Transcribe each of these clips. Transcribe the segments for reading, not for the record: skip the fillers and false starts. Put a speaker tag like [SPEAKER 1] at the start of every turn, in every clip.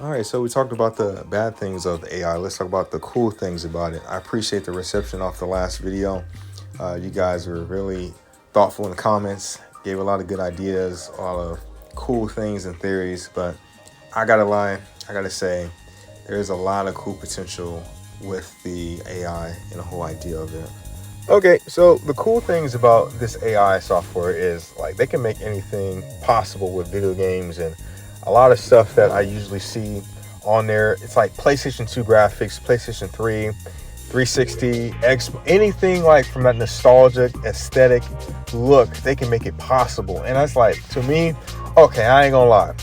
[SPEAKER 1] All right, so we talked about the bad things of AI. Let's talk about the cool things about it. I appreciate the reception off the last video. You guys were really thoughtful in the comments, gave a lot of good ideas, a lot of cool things and theories. But I gotta lie, I gotta say, there's a lot of cool potential with the AI and the whole idea of it. Okay, so the cool things about this AI software is like they can make anything possible with video games and a lot of stuff that I usually see on there. It's like PlayStation 2 graphics, PlayStation 3, 360, X, anything like from that nostalgic aesthetic look, they can make it possible. And that's like, to me, okay, I ain't gonna lie.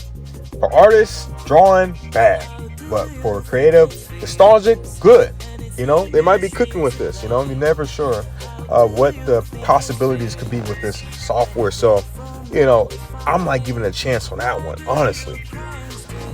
[SPEAKER 1] For artists, drawing, bad. But for creative, nostalgic, good. You know, they might be cooking with this. You know, you're never sure what the possibilities could be with this software. So, you know, I'm like giving a chance on that one, honestly.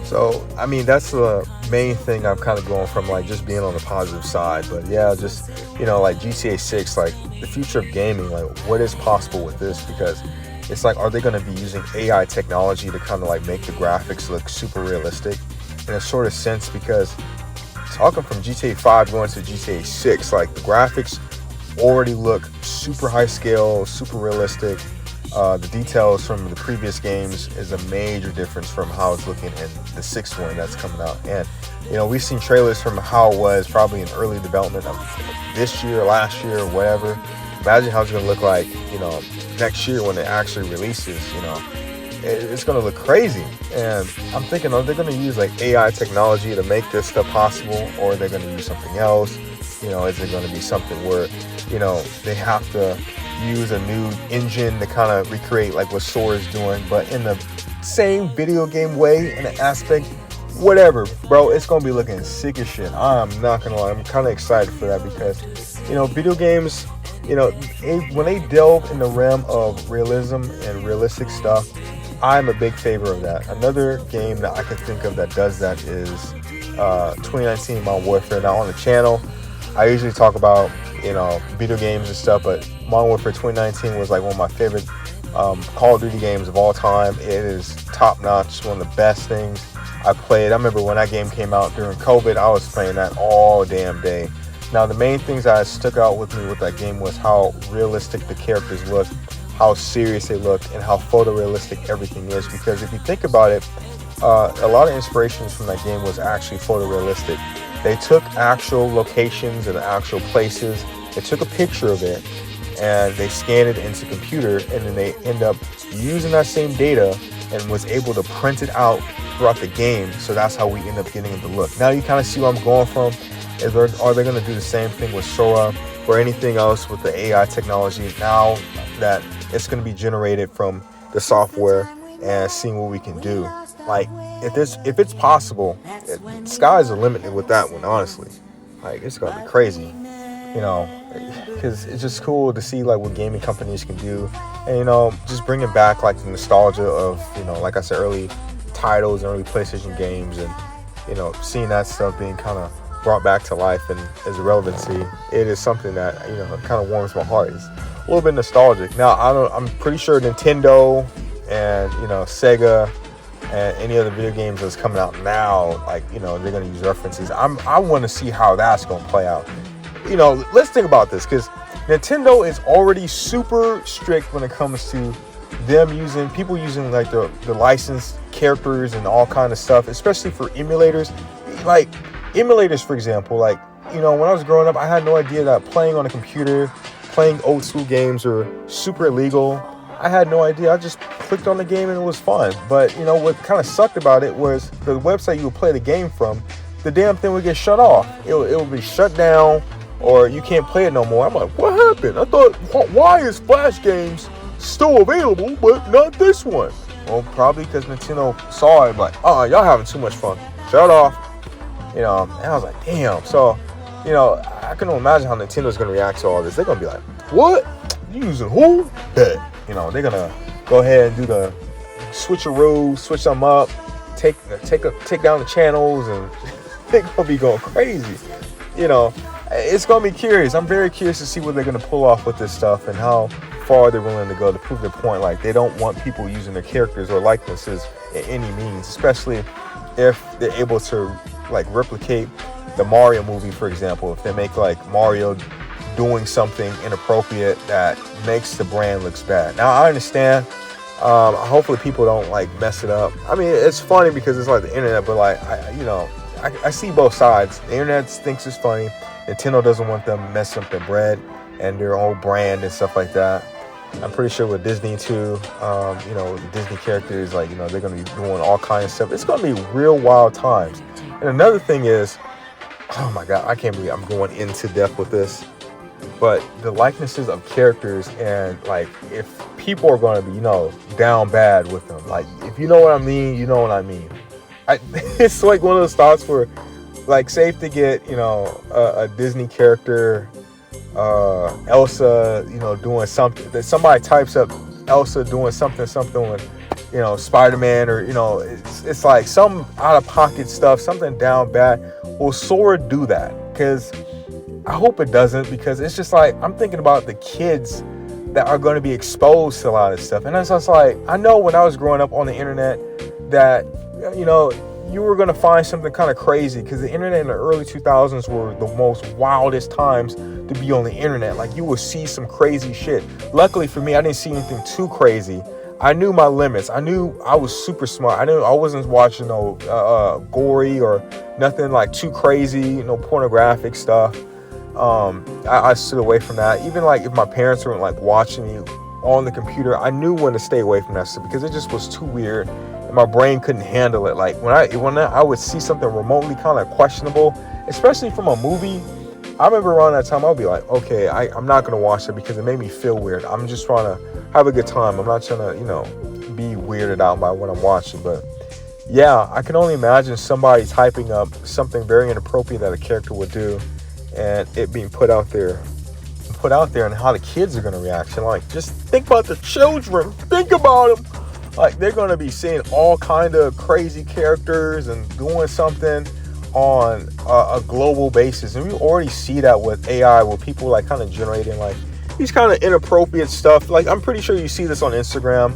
[SPEAKER 1] So, I mean, that's the main thing I'm kind of going from, like just being on the positive side. But yeah, just, you know, like GTA 6, like the future of gaming, like what is possible with this? Because it's like, are they going to be using AI technology to kind of like make the graphics look super realistic in a sort of sense? Because talking from GTA 5 going to GTA 6, like the graphics already look super high scale, super realistic. The details from the previous games is a major difference from how it's looking in the sixth one that's coming out. And, you know, we've seen trailers from how it was probably in early development of this year, last year, or whatever. Imagine how it's going to look like, you know, next year when it actually releases, you know. It's going to look crazy. And I'm thinking, are they going to use like AI technology to make this stuff possible, or are they going to use something else? You know, is it going to be something where, you know, they have to use a new engine to kind of recreate like what Sora is doing, but in the same video game way in an aspect? Whatever, bro, it's going to be looking sick as shit. I'm not going to lie. I'm kind of excited for that because, you know, video games, you know, when they delve in the realm of realism and realistic stuff, I'm a big favor of that. Another game that I can think of that does that is 2019 Modern Warfare. Now on the channel, I usually talk about, you know, video games and stuff, but Modern Warfare 2019 was like one of my favorite Call of Duty games of all time. It is top notch, one of the best things I played. I remember when that game came out during COVID, I was playing that all damn day. Now the main things that stuck out with me with that game was how realistic the characters looked, how serious they looked, and how photorealistic everything is. Because if you think about it, a lot of inspirations from that game was actually photorealistic. They took actual locations and actual places, they took a picture of it, and they scanned it into computer, and then they end up using that same data and was able to print it out throughout the game. So that's how we end up getting the look. Now you kind of see where I'm going from. Are they going to do the same thing with Sora or anything else with the AI technology now that it's going to be generated from the software and seeing what we can do? Like, if it's possible, sky's the limit with that one, honestly. Like, it's gonna be crazy, you know, because it's just cool to see like what gaming companies can do, and you know, just bringing back like the nostalgia of, you know, like I said, early titles, early PlayStation games, and you know, seeing that stuff being kind of brought back to life and as a relevancy, it is something that, you know, kind of warms my heart. It's a little bit nostalgic. Now, I'm pretty sure Nintendo and, you know, Sega and any other video games that's coming out now, like, you know, they're going to use references. I want to see how that's going to play out. You know, let's think about this, because Nintendo is already super strict when it comes to them using like the licensed characters and all kind of stuff, especially for emulators. Like emulators, for example, like, you know, when I was growing up, I had no idea that playing on a computer, playing old school games were super illegal. I had no idea. I just clicked on the game and it was fun. But, you know, what kind of sucked about it was the website you would play the game from, the damn thing would get shut off. It would be shut down, or you can't play it no more. I'm like, what happened? I thought, why is Flash games still available, but not this one? Well, probably because Nintendo saw it, like, oh, y'all having too much fun. Shut off. You know, and I was like, damn. So, you know, I can imagine how Nintendo's going to react to all this. They're going to be like, what? You using who? Bet. You know, they're gonna go ahead and do the switcheroo, switch them up, take down the channels, and they're gonna be going crazy. You know, it's gonna be curious. I'm very curious to see what they're gonna pull off with this stuff and how far they're willing to go to prove their point. Like, they don't want people using their characters or likenesses in any means, especially if they're able to like replicate the Mario movie, for example. If they make like Mario doing something inappropriate that makes the brand looks bad. Now I understand. Hopefully people don't like mess it up. I mean, it's funny because it's like the internet, but like I see both sides. The internet thinks it's funny. Nintendo doesn't want them messing up their bread and their own brand and stuff like that. I'm pretty sure with Disney too, the Disney characters, like, they're going to be doing all kinds of stuff. It's going to be real wild times. And another thing is, oh my God, I can't believe I'm going into depth with this, but the likenesses of characters, and like, if people are going to be, down bad with them, like, if you know what I mean, you know what I mean. It's like one of those thoughts where, like, safe to get, a Disney character, Elsa, doing something, that somebody types up Elsa doing something with, Spider-Man, or, it's like some out-of-pocket stuff, something down bad. Will Sora do that? Because I hope it doesn't, because it's just like, I'm thinking about the kids that are going to be exposed to a lot of stuff. And it's just like, I know when I was growing up on the internet that, you were going to find something kind of crazy, because the internet in the early 2000s were the most wildest times to be on the internet. Like, you would see some crazy shit. Luckily for me, I didn't see anything too crazy. I knew my limits. I knew I was super smart. I knew I wasn't watching no gory or nothing like too crazy, pornographic stuff. I stood away from that. Even like if my parents weren't like watching me on the computer, I knew when to stay away from that stuff, because it just was too weird. My brain couldn't handle it. Like when I would see something remotely kind of questionable, especially from a movie, I remember around that time I'll be like, okay, I'm not gonna watch it because it made me feel weird. I'm just trying to have a good time. I'm not trying to, be weirded out by what I'm watching. But yeah, I can only imagine somebody typing up something very inappropriate that a character would do, and it being put out there, and how the kids are gonna react. And like, just think about the children. Think about them. Like, they're going to be seeing all kind of crazy characters and doing something on a global basis. And we already see that with AI, where people like kind of generating like these kind of inappropriate stuff. Like, I'm pretty sure you see this on Instagram.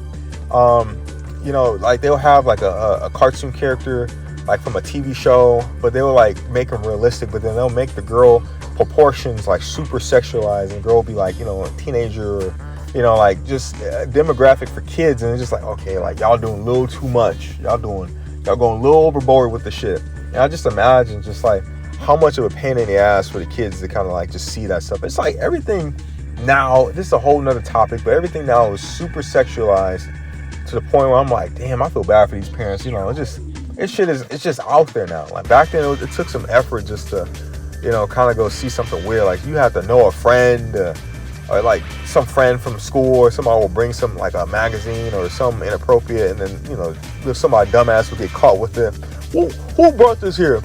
[SPEAKER 1] Like they'll have like a cartoon character like from a TV show, but they'll like make them realistic, but then they'll make the girl proportions like super sexualized, and the girl will be like, a teenager, or like just demographic for kids. And it's just like, okay, like y'all doing a little too much. Y'all going a little overboard with the shit. And I just imagine just like how much of a pain in the ass for the kids to kind of like just see that stuff. It's like everything now, this is a whole nother topic, but everything now is super sexualized to the point where I'm like, damn, I feel bad for these parents. It's just out there now. Like back then, it took some effort just to, kind of go see something weird. Like you have to know a friend, or like some friend from school, or somebody will bring some like a magazine or some inappropriate, and then if somebody dumbass will get caught with it. Who brought this here?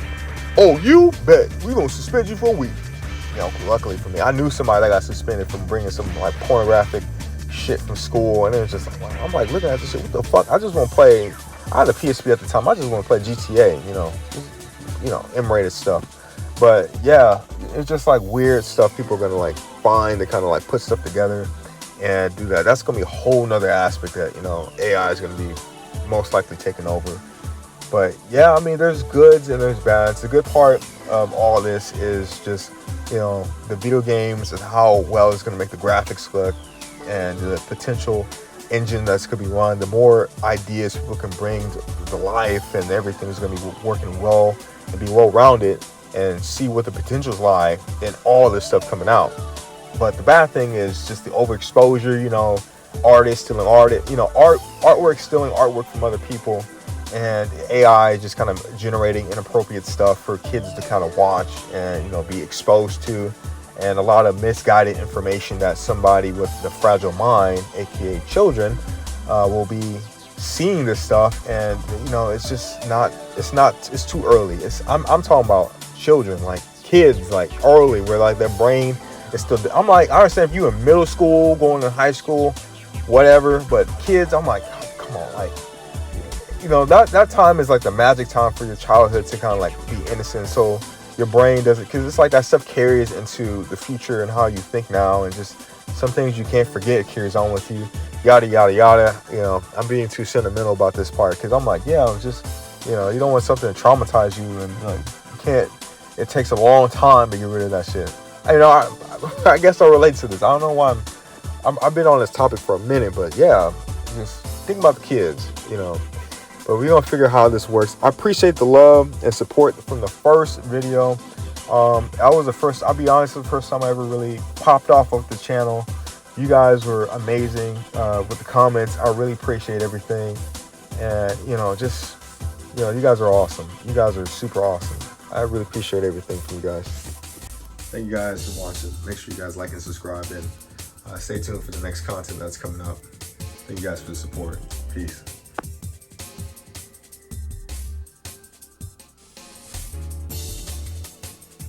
[SPEAKER 1] Oh, you bet. We're gonna suspend you for a week. Luckily for me, I knew somebody that got suspended from bringing some like pornographic shit from school, and it was just like, I'm like looking at this shit. What the fuck? I just want to play. I had a PSP at the time. I just want to play GTA. M-rated stuff. But yeah, it's just like weird stuff people are gonna like find to kind of like put stuff together and do that. That's gonna be a whole nother aspect that AI is gonna be most likely taking over. But yeah, I mean, there's goods and there's bads. The good part of all of this is just the video games and how well it's gonna make the graphics look, and the potential engine that's gonna be run. The more ideas people can bring to life, and everything is gonna be working well and be well-rounded, and see what the potentials lie in all this stuff coming out. But the bad thing is just the overexposure, artists stealing artwork stealing artwork from other people, and AI just kind of generating inappropriate stuff for kids to kind of watch and, be exposed to, and a lot of misguided information that somebody with the fragile mind, aka children, will be seeing this stuff. And, it's too early. I'm talking about children, like kids, like early, where like their brain is still, I'm like, I understand if you in middle school, going to high school, whatever, but kids, I'm like, come on, like, that time is like the magic time for your childhood to kind of like be innocent, so your brain doesn't, because it's like that stuff carries into the future and how you think now, and just some things you can't forget, it carries on with you, yada yada yada. I'm being too sentimental about this part, because I'm like, yeah, just You know, you don't want something to traumatize you, and like, you can't. It takes a long time to get rid of that shit. You know, I guess I relate to this. I don't know why I've been on this topic for a minute, but yeah, just think about the kids, you know. But we're gonna figure out how this works. I appreciate the love and support from the first video. I'll be honest, the first time I ever really popped off of the channel. You guys were amazing with the comments. I really appreciate everything. And, you know, just, you know, you guys are awesome. You guys are super awesome. I really appreciate everything from you guys. Thank you guys for watching. Make sure you guys like and subscribe, and stay tuned for the next content that's coming up. Thank you guys for the support. Peace.